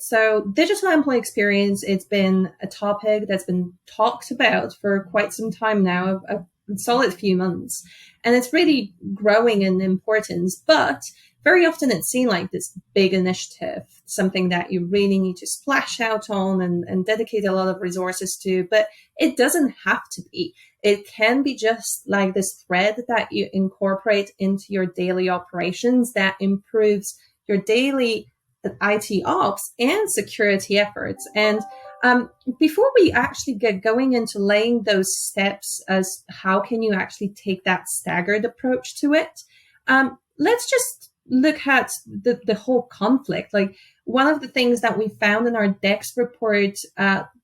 So digital employee experience, it's been a topic that's been talked about for quite some time now, a solid few months. And it's really growing in importance, but very often it's seen like this big initiative, something that you really need to splash out on and dedicate a lot of resources to, but it doesn't have to be. It can be just like this thread that you incorporate into your daily operations that improves your daily IT ops and security efforts. And before we actually get going into laying those steps as how can you actually take that staggered approach to it, let's just look at the whole conflict. Like one of the things that we found in our DEX report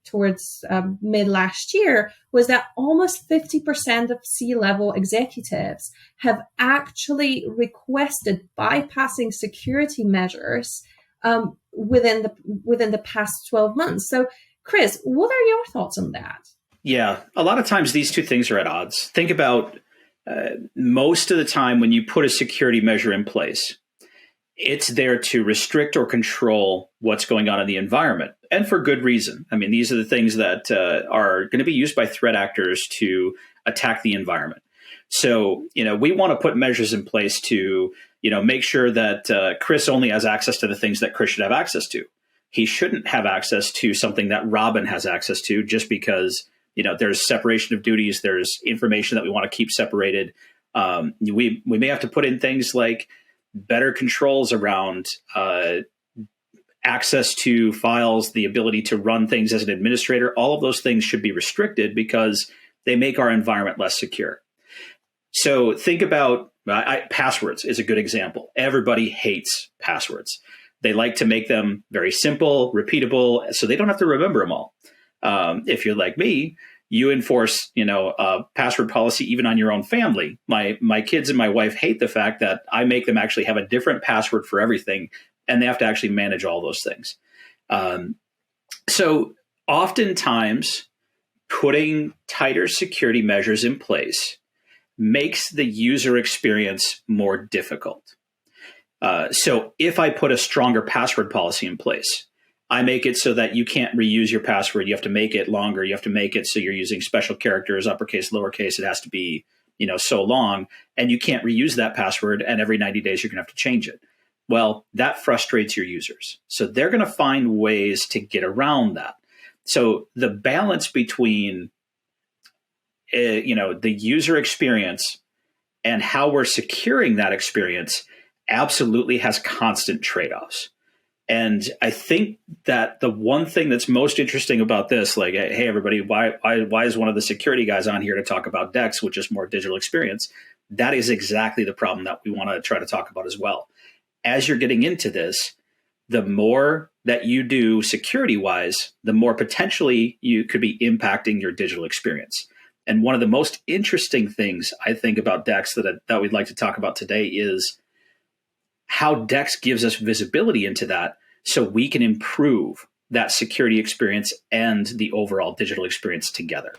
towards mid last year was that almost 50% of C-level executives have actually requested bypassing security measures within the past 12 months. So, Chris, what are your thoughts on that? Yeah, a lot of times these two things are at odds. Think about most of the time when you put a security measure in place, it's there to restrict or control what's going on in the environment, and for good reason. I mean, these are the things that are going to be used by threat actors to attack the environment. So, we want to put measures in place to, make sure that Chris only has access to the things that Chris should have access to. He shouldn't have access to something that Robin has access to just because, there's separation of duties. There's information that we want to keep separated. We may have to put in things like better controls around access to files, the ability to run things as an administrator. All of those things should be restricted because they make our environment less secure. So think about passwords is a good example. Everybody hates passwords. They like to make them very simple, repeatable, so they don't have to remember them all. If you're like me, you enforce, a password policy even on your own family. My kids and my wife hate the fact that I make them actually have a different password for everything, and they have to actually manage all those things. So oftentimes, putting tighter security measures in place makes the user experience more difficult. So if I put a stronger password policy in place, I make it so that you can't reuse your password. You have to make it longer. You have to make it so you're using special characters, uppercase, lowercase. It has to be, so long, and you can't reuse that password. And every 90 days, you're going to have to change it. Well, that frustrates your users. So they're going to find ways to get around that. So the balance between, the user experience and how we're securing that experience absolutely has constant trade-offs. And I think that the one thing that's most interesting about this, like, hey, everybody, why is one of the security guys on here to talk about DEX, which is more digital experience? That is exactly the problem that we want to try to talk about as well. As you're getting into this, the more that you do security-wise, the more potentially you could be impacting your digital experience. And one of the most interesting things I think about DEX that we'd like to talk about today is how DEX gives us visibility into that so we can improve that security experience and the overall digital experience together.